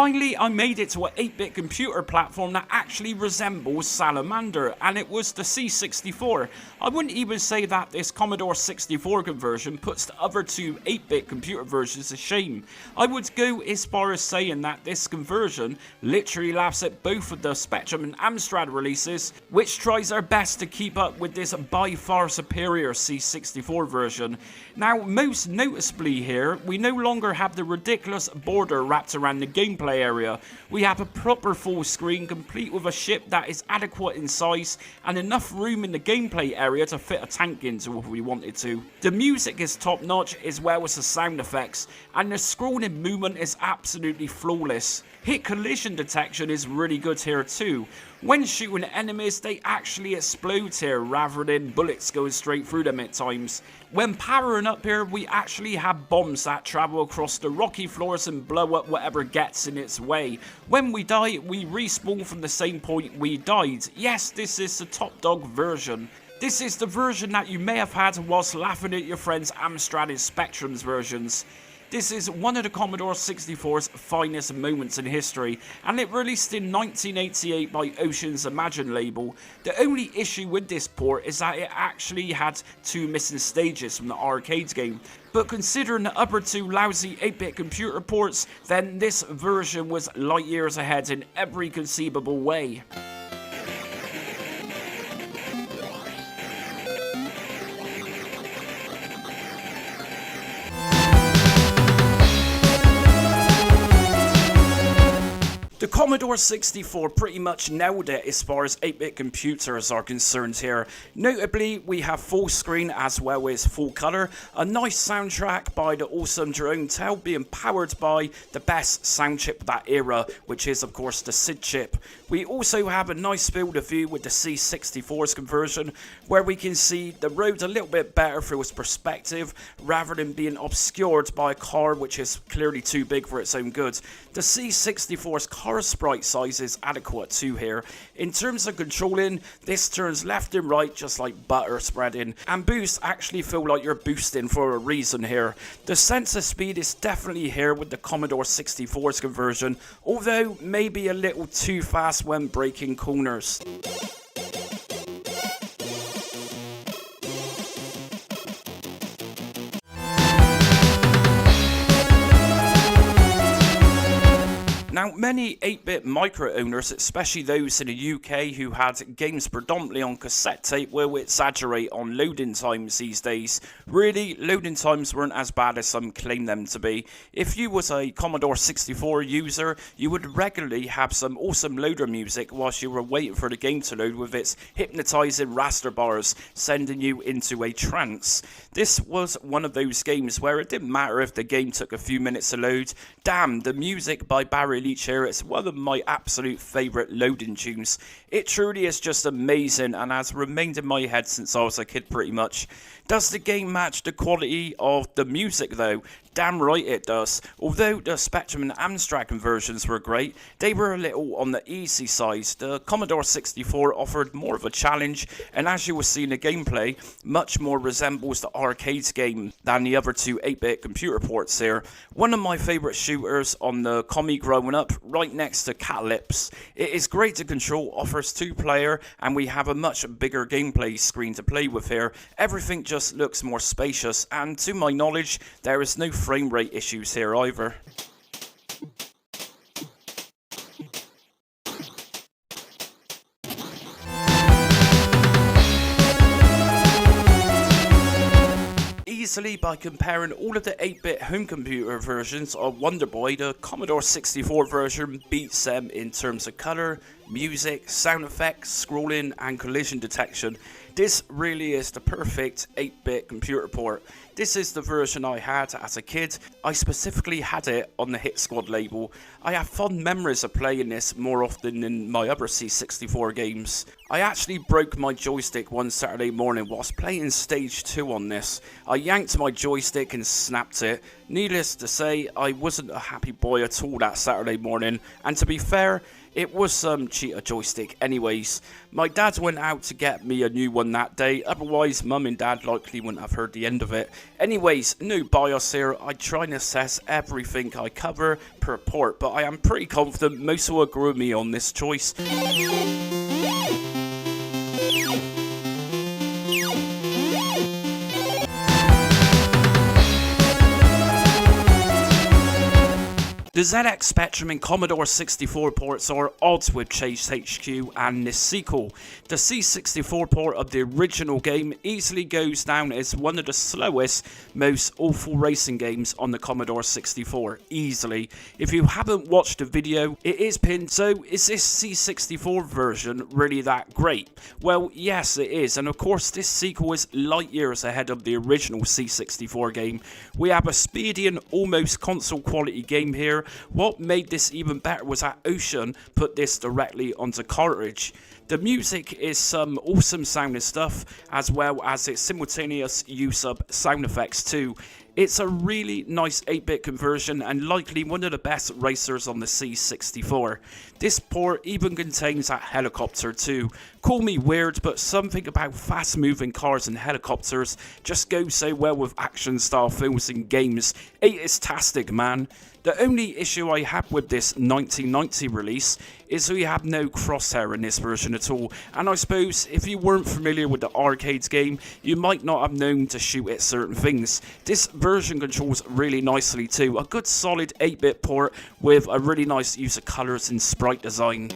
Finally, I made it to an 8-bit computer platform that actually resembles Salamander, and it was the C64. I wouldn't even say that this Commodore 64 conversion puts the other two 8-bit computer versions to shame. I would go as far as saying that this conversion literally laughs at both of the Spectrum and Amstrad releases, which tries their best to keep up with this by far superior C64 version. Now, most noticeably here, we no longer have the ridiculous border wrapped around the gameplay area. We have a proper full screen complete with a ship that is adequate in size and enough room in the gameplay area to fit a tank into if we wanted to. The music is top notch as well as the sound effects, and the scrolling movement is absolutely flawless. Hit collision detection is really good here too. When shooting enemies, they actually explode here rather than bullets going straight through them at times. When powering up here, we actually have bombs that travel across the rocky floors and blow up whatever gets in its way. When we die, we respawn from the same point we died. Yes, this is the top dog version. This is the version that you may have had whilst laughing at your friends Amstrad and Spectrum's versions. This is one of the Commodore 64's finest moments in history, and it released in 1988 by Ocean's Imagine label. The only issue with this port is that it actually had two missing stages from the arcade game, but considering the other two lousy 8-bit computer ports, then this version was light years ahead in every conceivable way. The Commodore 64 pretty much nailed it as far as 8-bit computers are concerned here. Notably, we have full screen as well as full colour, a nice soundtrack by the awesome Jerome Tell being powered by the best sound chip of that era, which is of course the SID chip. We also have a nice field of view with the C64's conversion, where we can see the road a little bit better through its perspective, rather than being obscured by a car which is clearly too big for its own good. The C64's car sprite size is adequate too here. In terms of controlling, this turns left and right just like butter spreading, and boosts actually feel like you're boosting for a reason here. The sense of speed is definitely here with the Commodore 64's conversion, although maybe a little too fast when braking corners. Now, many 8-bit micro owners, especially those in the UK who had games predominantly on cassette tape, will exaggerate on loading times these days. Really, loading times weren't as bad as some claim them to be. If you was a Commodore 64 user, you would regularly have some awesome loader music whilst you were waiting for the game to load, with its hypnotising raster bars sending you into a trance. This was one of those games where it didn't matter if the game took a few minutes to load. Damn, the music by Barry Leach here, it's one of my absolute favourite loading tunes. It truly is just amazing and has remained in my head since I was a kid pretty much. Does the game match the quality of the music though? Damn right it does. Although the Spectrum and Amstrad conversions were great, they were a little on the easy side. The Commodore 64 offered more of a challenge, and as you will see in the gameplay, much more resembles the arcade game than the other two 8-bit computer ports here. One of my favourite shooters on the Commie growing up, right next to Catalypse. It is great to control, offers 2-player, and we have a much bigger gameplay screen to play with here. Everything just looks more spacious, and to my knowledge, there is no frame rate issues here either. Easily by comparing all of the 8-bit home computer versions of Wonder Boy, the Commodore 64 version beats them in terms of colour, music, sound effects, scrolling and collision detection. This really is the perfect 8-bit computer port. This is the version I had as a kid. I specifically had it on the Hit Squad label. I have fond memories of playing this more often than my other C64 games. I actually broke my joystick one Saturday morning whilst playing stage 2 on this. I yanked my joystick and snapped it. Needless to say, I wasn't a happy boy at all that Saturday morning, and to be fair, It was some cheater joystick anyways. My dad went out to get me a new one that day, otherwise mum and dad likely wouldn't have heard the end of it. Anyways, no bias here, I try and assess everything I cover per port, but I am pretty confident most will agree with me on this choice. The ZX Spectrum and Commodore 64 ports are odds with Chase HQ and this sequel. The C64 port of the original game easily goes down as one of the slowest, most awful racing games on the Commodore 64, easily. If you haven't watched the video, it is pinned, so is this C64 version really that great? Well, yes it is, and of course this sequel is light years ahead of the original C64 game. We have a speedy and almost console quality game here. What made this even better was that Ocean put this directly onto cartridge. The music is some awesome sounding stuff, as well as its simultaneous use of sound effects too. It's a really nice 8-bit conversion and likely one of the best racers on the C64. This port even contains that helicopter too. Call me weird, but something about fast moving cars and helicopters just goes so well with action style films and games. It is tastic, man. The only issue I have with this 1990 release is we have no crosshair in this version at all, and I suppose if you weren't familiar with the arcade game, you might not have known to shoot at certain things. This version controls really nicely too, a good solid 8-bit port with a really nice use of colours and sprite design.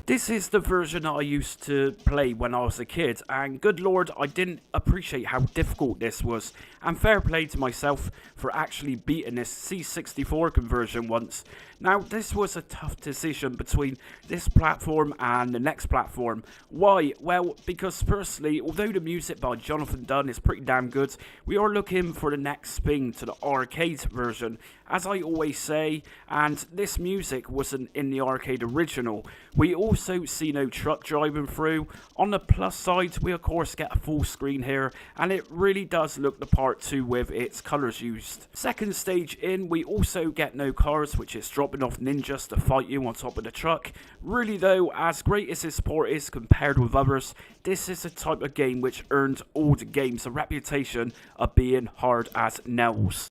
This is the version I used to play when I was a kid, and good lord, I didn't appreciate how difficult this was. And fair play to myself for actually beating this C64 conversion once. Now, this was a tough decision between this platform and the next platform. Why? Well, because firstly, although the music by Jonathan Dunn is pretty damn good, we are looking for the next spin to the arcade version, as I always say, and this music wasn't in the arcade original. We also see no truck driving through. On the plus side, we of course get a full screen here, and it really does look the part too with its colours used. Second stage in, we also get no cars, which is dropping off ninjas to fight you on top of the truck. Really though, as great as this port is compared with others, this is a type of game which earned all the games a reputation of being hard as nails.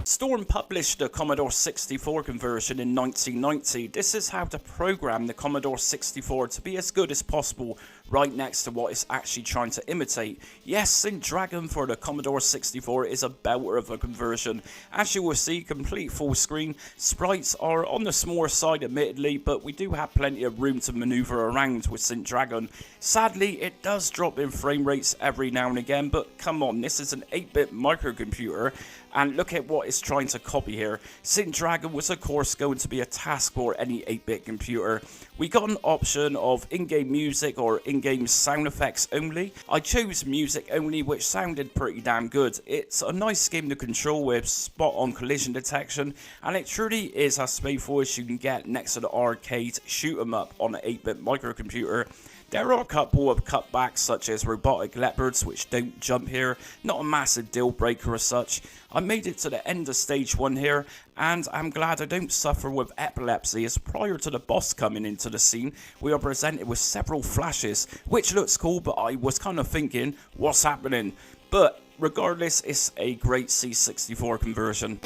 Storm published the Commodore 64 conversion in 1990. This is how to program the Commodore 64 to be as good as possible right next to what it's actually trying to imitate. Yes, St. Dragon for the Commodore 64 is a belter of a conversion. As you will see, complete full screen. Sprites are on the smaller side admittedly, but we do have plenty of room to maneuver around with St. Dragon. Sadly, it does drop in frame rates every now and again, but come on, this is an 8-bit microcomputer. And look at what it's trying to copy here. St. Dragon was of course going to be a task for any 8-bit computer. We got an option of in-game music or in-game sound effects only. I chose music only, which sounded pretty damn good. It's a nice game to control with spot-on collision detection, and it truly is as faithful as you can get next to the arcade shoot 'em up on an 8-bit microcomputer. There are a couple of cutbacks such as robotic leopards which don't jump here, not a massive deal breaker as such. I made it to the end of stage 1 here, and I'm glad I don't suffer with epilepsy, as prior to the boss coming into the scene we are presented with several flashes, which looks cool, but I was kind of thinking, what's happening? But regardless, it's a great C64 conversion.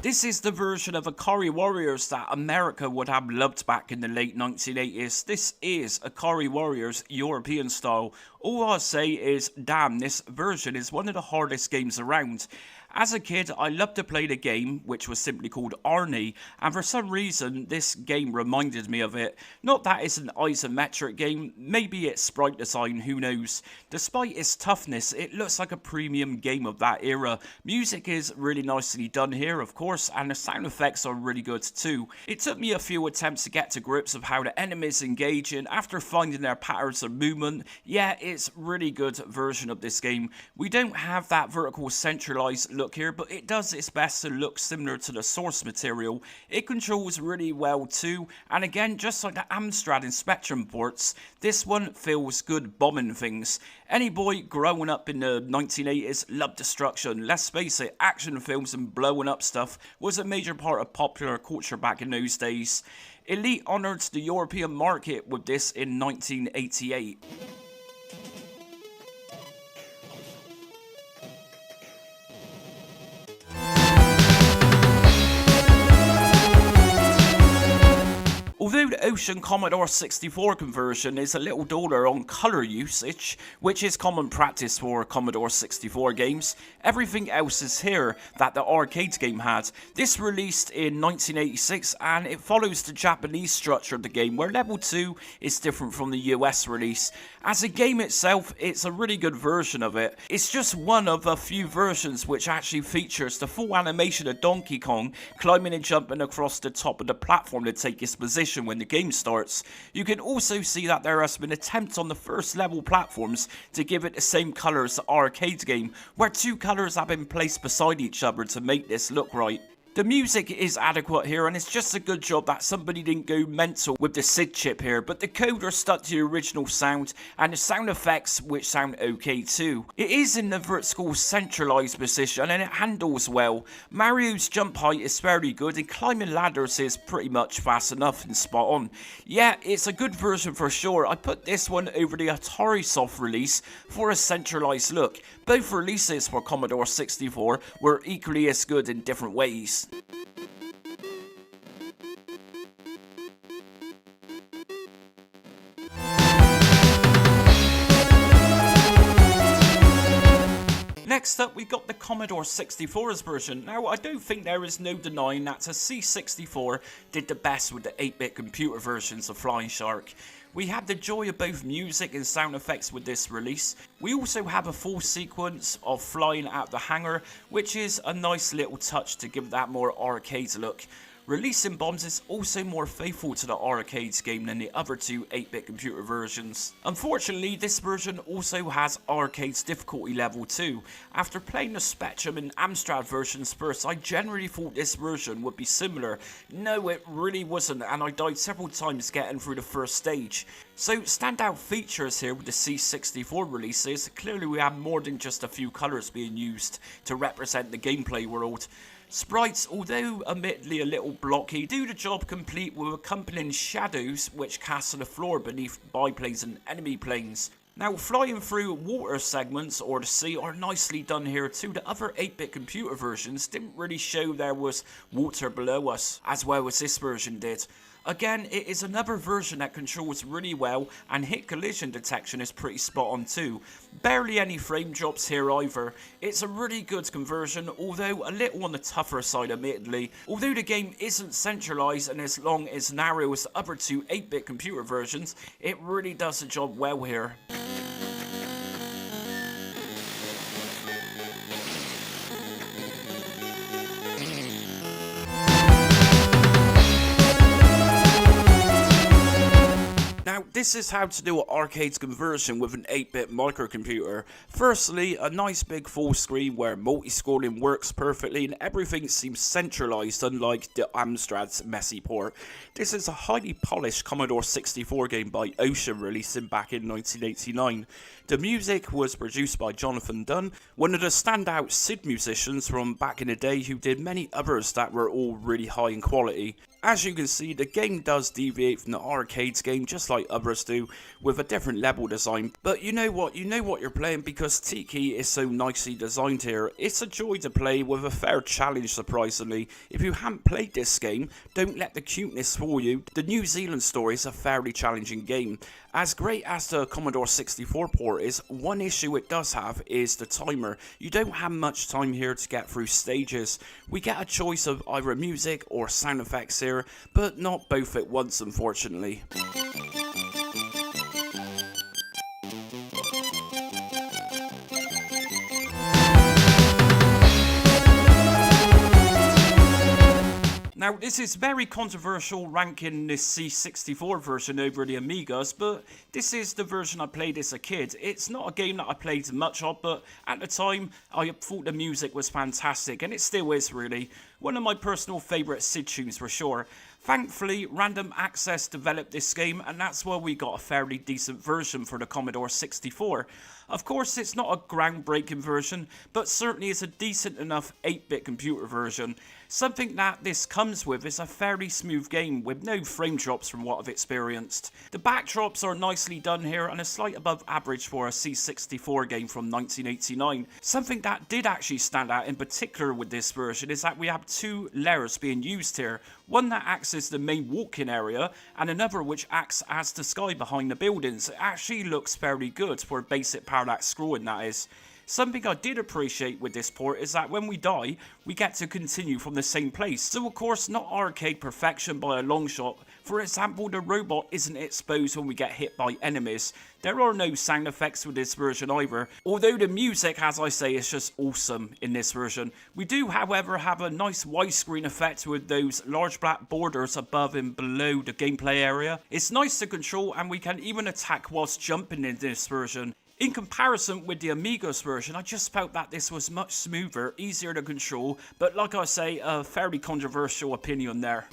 This is the version of Ikari Warriors that America would have loved back in the late 1980s. This is Ikari Warriors European style. All I'll say is, damn, this version is one of the hardest games around. As a kid, I loved to play the game, which was simply called Arnie, and for some reason, this game reminded me of it. Not that it's an isometric game, maybe it's sprite design, who knows. Despite its toughness, it looks like a premium game of that era. Music is really nicely done here, of course, and the sound effects are really good too. It took me a few attempts to get to grips of how the enemies engage, and after finding their patterns of movement, yeah, it's a really good version of this game. We don't have that vertical centralized look here, but it does its best to look similar to the source material. It controls really well too, and again, just like the Amstrad and Spectrum ports, this one feels good bombing things. Any boy growing up in the 1980s loved destruction. Let's face it, action films and blowing up stuff was a major part of popular culture back in those days. Elite honoured the European market with this in 1988. Although the Ocean Commodore 64 conversion is a little duller on colour usage, which is common practice for Commodore 64 games, everything else is here that the arcade game had. This released in 1986 and it follows the Japanese structure of the game, where level 2 is different from the US release. As a game itself, it's a really good version of it. It's just one of a few versions which actually features the full animation of Donkey Kong climbing and jumping across the top of the platform to take his position when the game starts. You can also see that there has been attempts on the first level platforms to give it the same colour as the arcade game, where two colours have been placed beside each other to make this look right. The music is adequate here, and it's just a good job that somebody didn't go mental with the SID chip here, but the coder stuck to the original sound and the sound effects, which sound okay too. It is in the vertical centralized position and it handles well. Mario's jump height is very good and climbing ladders is pretty much fast enough and spot on. Yeah, it's a good version for sure. I put this one over the Atari Soft release for a centralized look. Both releases for Commodore 64 were equally as good in different ways. Next up, we got the Commodore 64's version. Now, I don't think there is no denying that the C64 did the best with the 8-bit computer versions of Flying Shark. We had the joy of both music and sound effects with this release. We also have a full sequence of flying out the hangar, which is a nice little touch to give that more arcade look. Releasing bombs is also more faithful to the arcades game than the other two 8-bit computer versions. Unfortunately, this version also has arcade's difficulty level too. After playing the Spectrum and Amstrad versions first, I generally thought this version would be similar. No, it really wasn't, and I died several times getting through the first stage. So, standout features here with the C64 releases, clearly we have more than just a few colours being used to represent the gameplay world. Sprites, although admittedly a little blocky, do the job complete with accompanying shadows which cast on the floor beneath biplanes and enemy planes. Now, flying through water segments or the sea are nicely done here too. The other 8-bit computer versions didn't really show there was water below us as well as this version did. Again, it is another version that controls really well, and hit collision detection is pretty spot on too. Barely any frame drops here either. It's a really good conversion, although a little on the tougher side admittedly. Although the game isn't centralized and as long as narrow as the other two 8-bit computer versions, it really does the job well here. Now, this is how to do an arcade's conversion with an 8-bit microcomputer. Firstly, a nice big full screen where multi-scrolling works perfectly and everything seems centralized, unlike the Amstrad's messy port. This is a highly polished Commodore 64 game by Ocean, releasing back in 1989. The music was produced by Jonathan Dunn, one of the standout SID musicians from back in the day who did many others that were all really high in quality. As you can see, the game does deviate from the arcades game just like others do, with a different level design. But you know what you're playing because Tiki is so nicely designed here. It's a joy to play with a fair challenge, surprisingly. If you haven't played this game, don't let the cuteness fool you. The New Zealand Story is a fairly challenging game. As great as the Commodore 64 port is, one issue it does have is the timer. You don't have much time here to get through stages. We get a choice of either music or sound effects here, but not both at once, unfortunately. Now, this is very controversial ranking this C64 version over the Amigas, but this is the version I played as a kid. It's not a game that I played much of, but at the time, I thought the music was fantastic, and it still is, really. One of my personal favourite SID tunes for sure. Thankfully, Random Access developed this game, and that's why we got a fairly decent version for the Commodore 64. Of course, it's not a groundbreaking version, but certainly is a decent enough 8-bit computer version. Something that this comes with is a fairly smooth game with no frame drops from what I've experienced. The backdrops are nicely done here and a slight above average for a C64 game from 1989. Something that did actually stand out in particular with this version is that we have two layers being used here. One that acts as the main walking area and another which acts as the sky behind the buildings. It actually looks fairly good for basic parallax scrolling, that is. Something I did appreciate with this port is that when we die, we get to continue from the same place. So of course, not arcade perfection by a long shot. For example, the robot isn't exposed when we get hit by enemies. There are no sound effects with this version either, although the music, as I say, is just awesome in this version. We do, however, have a nice widescreen effect with those large black borders above and below the gameplay area. It's nice to control, and we can even attack whilst jumping in this version. In comparison with the Amiga's version, I just felt that this was much smoother, easier to control, but like I say, a fairly controversial opinion there.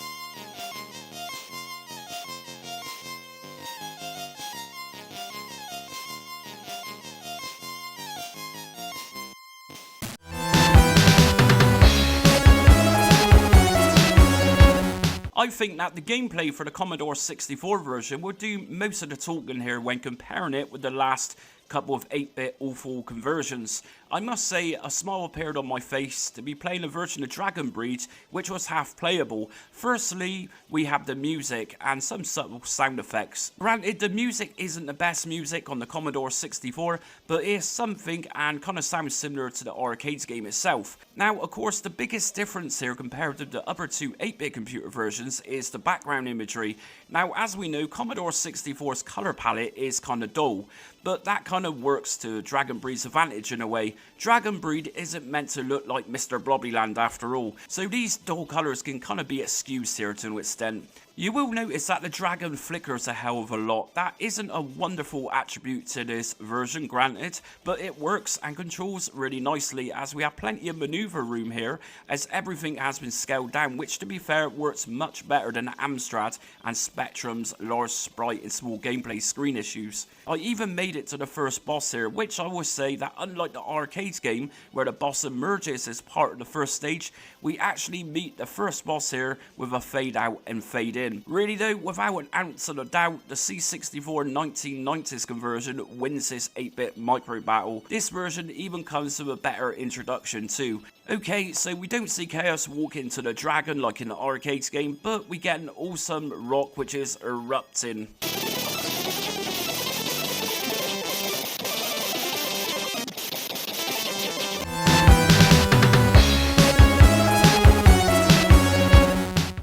I think that the gameplay for the Commodore 64 version will do most of the talking here when comparing it with the last couple of 8-bit awful conversions. I must say, a smile appeared on my face to be playing a version of Dragon Breed which was half playable. Firstly, we have the music and some subtle sound effects. Granted, the music isn't the best music on the Commodore 64, but it is something and kind of sounds similar to the arcades game itself. Now, of course, the biggest difference here compared to the other two 8-bit computer versions is the background imagery. Now, as we know, Commodore 64's color palette is kind of dull, but that kind of works to Dragon Breed's advantage in a way. Dragon Breed isn't meant to look like Mr. Blobbyland after all, so these dull colours can kind of be excused here to an extent. You will notice that the dragon flickers a hell of a lot. That isn't a wonderful attribute to this version, granted, but it works and controls really nicely as we have plenty of manoeuvre room here as everything has been scaled down, which to be fair works much better than Amstrad and Spectrum's large sprite and small gameplay screen issues. I even made it to the first boss here, which I will say that unlike the arcades game where the boss emerges as part of the first stage, we actually meet the first boss here with a fade out and fade in. Really though, without an ounce of a doubt, the C64 1990s conversion wins this 8-bit micro battle. This version even comes with a better introduction too. Okay, so we don't see Chaos walk into the dragon like in the arcades game, but we get an awesome rock which is erupting.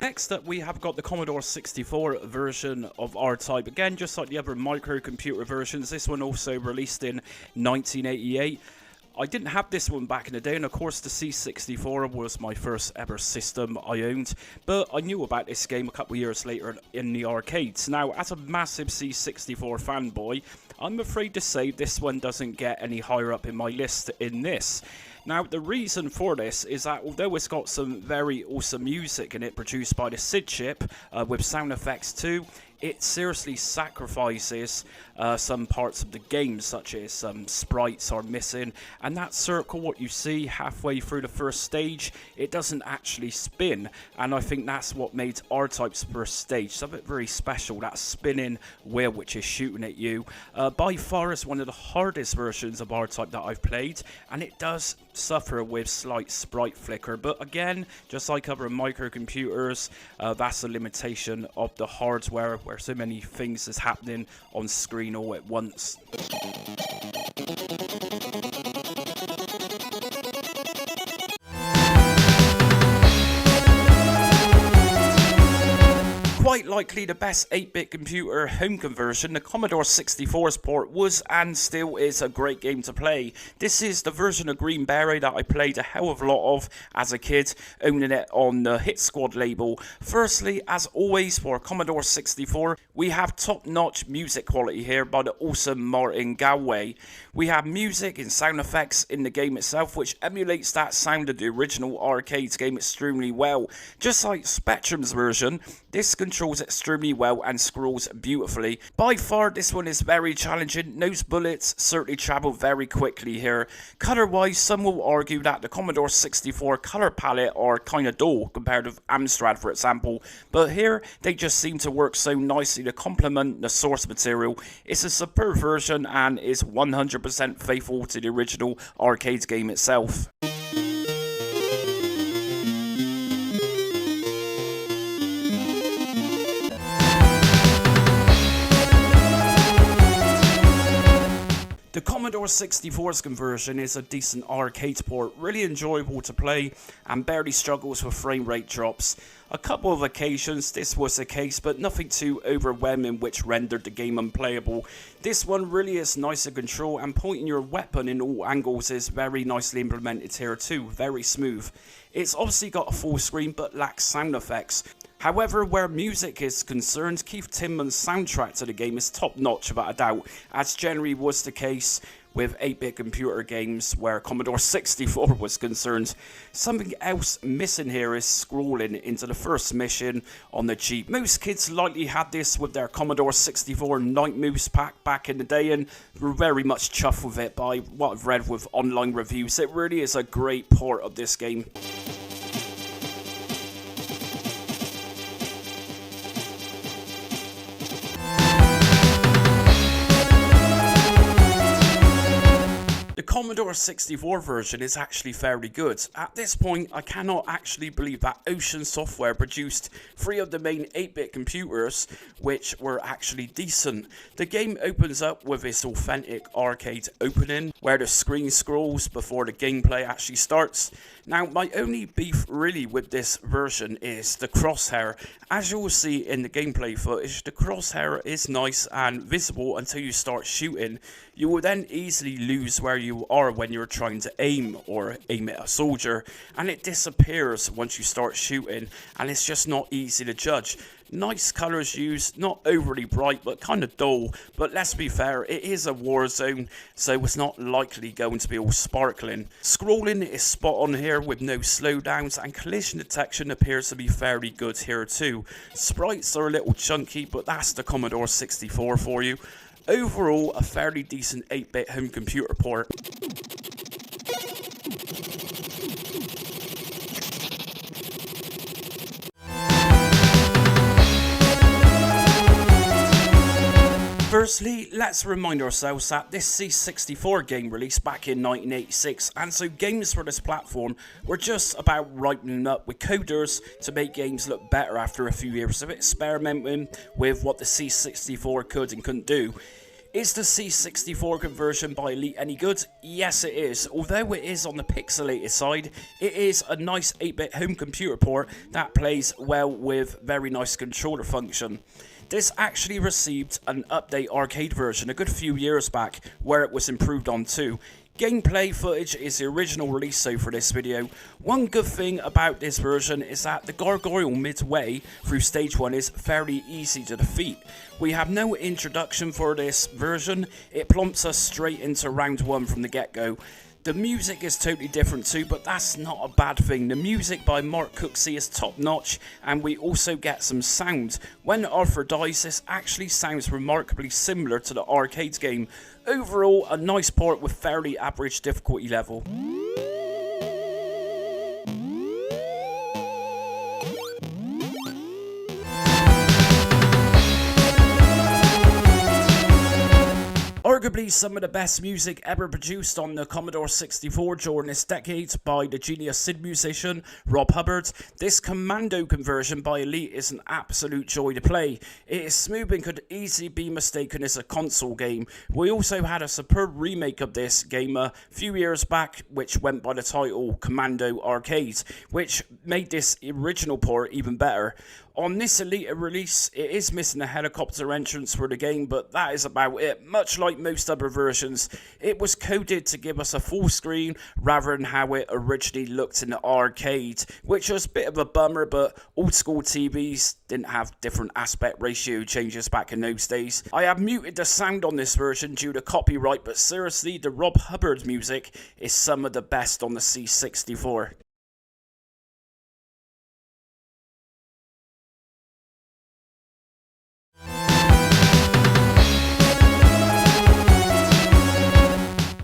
Next up, we have got the Commodore 64 version of R-Type. Again, just like the other microcomputer versions, this one also released in 1988. I didn't have this one back in the day, and of course the C64 was my first ever system I owned, but I knew about this game a couple of years later in the arcades. Now, as a massive C64 fanboy, I'm afraid to say this one doesn't get any higher up in my list in this. Now, the reason for this is that although it's got some very awesome music in it produced by the SID chip with sound effects too, it seriously sacrifices some parts of the game, such as some sprites are missing, and that circle, what you see halfway through the first stage, it doesn't actually spin, and I think that's what made R-Type's first stage something very special, that spinning wheel which is shooting at you. By far is one of the hardest versions of R-Type that I've played, and it does suffer with slight sprite flicker, but again, just like other microcomputers, that's a limitation of the hardware, where so many things is happening on screen all at once. Quite likely the best 8-bit computer home conversion, the Commodore 64's port was and still is a great game to play. This is the version of Green Beret that I played a hell of a lot of as a kid, owning it on the Hit Squad label. Firstly, as always for Commodore 64, we have top-notch music quality here by the awesome Martin Galway. We have music and sound effects in the game itself, which emulates that sound of the original arcade game extremely well. Just like Spectrum's version, this controls extremely well and scrolls beautifully. By far, this one is very challenging. Those bullets certainly travel very quickly here. Color-wise, some will argue that the Commodore 64 color palette are kind of dull compared with Amstrad, for example, but here they just seem to work so nicely to complement the source material. It's a superb version and is 100% faithful to the original arcade game itself. The Commodore 64's conversion is a decent arcade port, really enjoyable to play and barely struggles with frame rate drops. A couple of occasions this was the case, but nothing too overwhelming which rendered the game unplayable. This one really is nice to control, and pointing your weapon in all angles is very nicely implemented here too, very smooth. It's obviously got a full screen but lacks sound effects. However, where music is concerned, Keith Tinman's soundtrack to the game is top notch without a doubt, as generally was the case with 8-bit computer games where Commodore 64 was concerned. Something else missing here is scrolling into the first mission on the Jeep. Most kids likely had this with their Commodore 64 Night Moose pack back in the day and were very much chuffed with it by what I've read with online reviews. It really is a great port of this game. The Commodore 64 version is actually fairly good. At this point, I cannot actually believe that Ocean Software produced 3 of the main 8-bit computers, which were actually decent. The game opens up with its authentic arcade opening, where the screen scrolls before the gameplay actually starts. Now, my only beef really with this version is the crosshair. As you will see in the gameplay footage, the crosshair is nice and visible until you start shooting. You will then easily lose where you are when you're trying to aim or aim at a soldier, and it disappears once you start shooting, and it's just not easy to judge. Nice colours used, not overly bright but kind of dull, but let's be fair, it is a war zone, so it's not likely going to be all sparkling. Scrolling is spot on here with no slowdowns, and collision detection appears to be fairly good here too. Sprites are a little chunky, but that's the Commodore 64 for you. Overall, a fairly decent 8-bit home computer port. Firstly, let's remind ourselves that this C64 game released back in 1986, and so games for this platform were just about ripening up with coders to make games look better after a few years of experimenting with what the C64 could and couldn't do. Is the C64 conversion by Elite any good? Yes it is. Although it is on the pixelated side, it is a nice 8-bit home computer port that plays well with very nice controller function. This actually received an update arcade version a good few years back, where it was improved on too. Gameplay footage is the original release so for this video. One good thing about this version is that the gargoyle midway through stage 1 is fairly easy to defeat. We have no introduction for this version, it plumps us straight into round 1 from the get-go. The music is totally different too, but that's not a bad thing. The music by Mark Cooksey is top notch, and we also get some sound. When Arthur dies, this actually sounds remarkably similar to the arcade game. Overall, a nice port with fairly average difficulty level. Arguably some of the best music ever produced on the Commodore 64 during this decade by the genius Sid musician Rob Hubbard. This Commando conversion by Elite is an absolute joy to play. It is smooth and could easily be mistaken as a console game. We also had a superb remake of this game a few years back, which went by the title Commando Arcade, which made this original port even better. On this Elite release, it is missing a helicopter entrance for the game, but that is about it. Much like most other versions, it was coded to give us a full screen rather than how it originally looked in the arcade, which was a bit of a bummer, but old school TVs didn't have different aspect ratio changes back in those days. I have muted the sound on this version due to copyright, but seriously, the Rob Hubbard music is some of the best on the C64.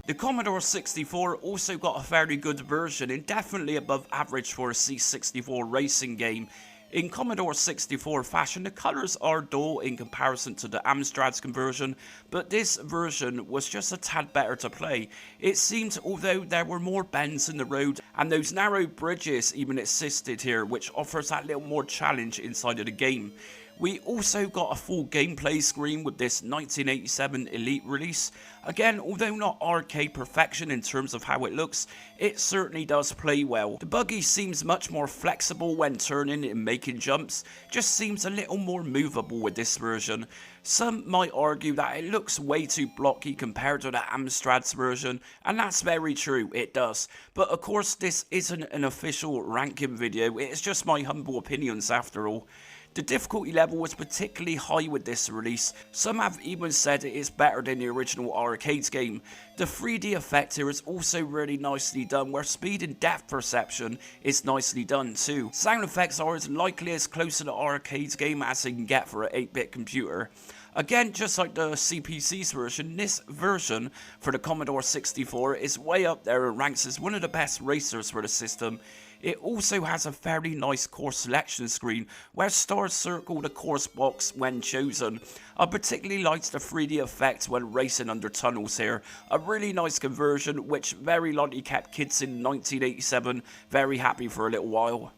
The Commodore 64 also got a fairly good version and definitely above average for a C64 racing game. In Commodore 64 fashion, the colours are dull in comparison to the Amstrad's conversion, but this version was just a tad better to play. It seemed, although there were more bends in the road and those narrow bridges even existed here, which offers that little more challenge inside of the game. We also got a full gameplay screen with this 1987 Elite release. Again, although not arcade perfection in terms of how it looks, it certainly does play well. The buggy seems much more flexible when turning and making jumps, just seems a little more movable with this version. Some might argue that it looks way too blocky compared to the Amstrad's version, and that's very true, it does. But of course this isn't an official ranking video, it's just my humble opinions after all. The difficulty level was particularly high with this release. Some have even said it is better than the original arcade game. The 3D effect here is also really nicely done, where speed and depth perception is nicely done too. Sound effects are as likely as close to the arcade game as they can get for an 8-bit computer. Again, just like the CPC's version, this version for the Commodore 64 is way up there and ranks as one of the best racers for the system. It also has a very nice course selection screen where stars circle the course box when chosen. I particularly liked the 3D effect when racing under tunnels here. A really nice conversion which very likely kept kids in 1987 very happy for a little while.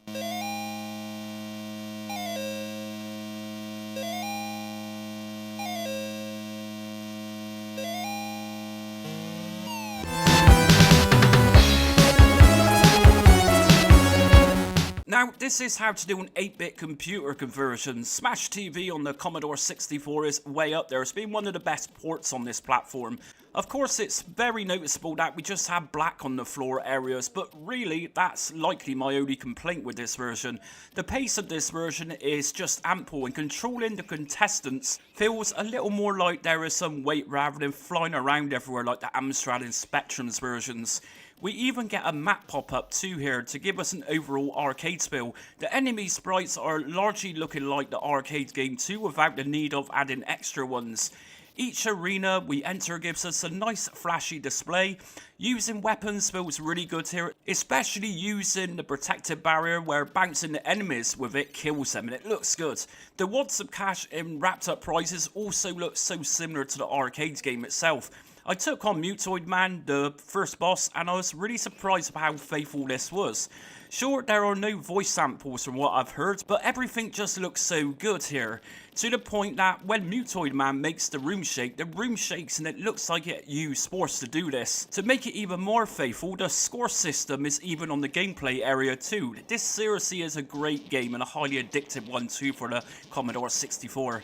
Now, this is how to do an 8-bit computer conversion. Smash TV on the Commodore 64 is way up there. It's been one of the best ports on this platform. Of course, it's very noticeable that we just have black on the floor areas, but really, that's likely my only complaint with this version. The pace of this version is just ample, and controlling the contestants feels a little more like there is some weight rather than flying around everywhere like the Amstrad and Spectrum's versions. We even get a map pop-up too here to give us an overall arcade feel. The enemy sprites are largely looking like the arcade game too, without the need of adding extra ones. Each arena we enter gives us a nice flashy display. Using weapons feels really good here, especially using the protective barrier where bouncing the enemies with it kills them, and it looks good. The wads of cash in wrapped up prizes also look so similar to the arcade game itself. I took on Mutoid Man, the first boss, and I was really surprised by how faithful this was. Sure, there are no voice samples from what I've heard, but everything just looks so good here. To the point that when Mutoid Man makes the room shakes and it looks like it used force to do this. To make it even more faithful, the score system is even on the gameplay area too. This seriously is a great game and a highly addictive one too for the Commodore 64.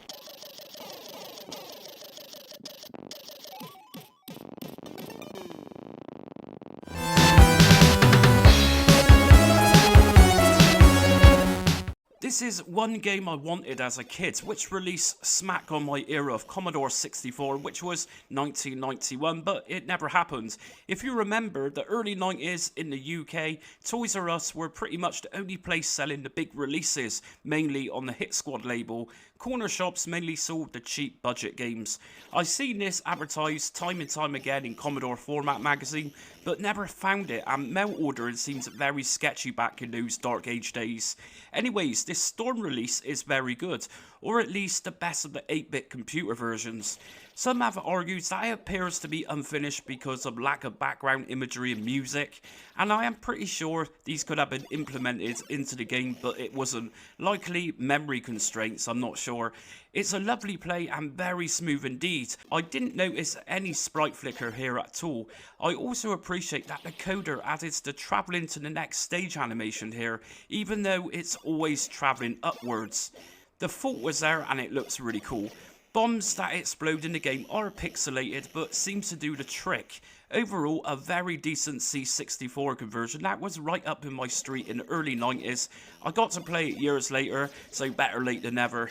This This is one game I wanted as a kid, which released smack on my era of Commodore 64, which was 1991, but it never happened. If you remember, the early 90s in the UK, Toys R Us were pretty much the only place selling the big releases, mainly on the Hit Squad label. Corner shops mainly sold the cheap budget games. I've seen this advertised time and time again in Commodore Format magazine, but never found it, and mail ordering seems very sketchy back in those dark age days. Anyways, this Storm release is very good, or at least the best of the 8-bit computer versions. Some have argued that it appears to be unfinished because of lack of background imagery and music, and I am pretty sure these could have been implemented into the game, but it wasn't. Likely memory constraints, I'm not sure. It's a lovely play and very smooth indeed. I didn't notice any sprite flicker here at all. I also appreciate that the coder added the travelling to the next stage animation here, even though it's always travelling upwards. The thought was there and it looks really cool. Bombs that explode in the game are pixelated but seems to do the trick. Overall, a very decent C64 conversion that was right up in my street in the early 90s. I got to play it years later, so better late than never.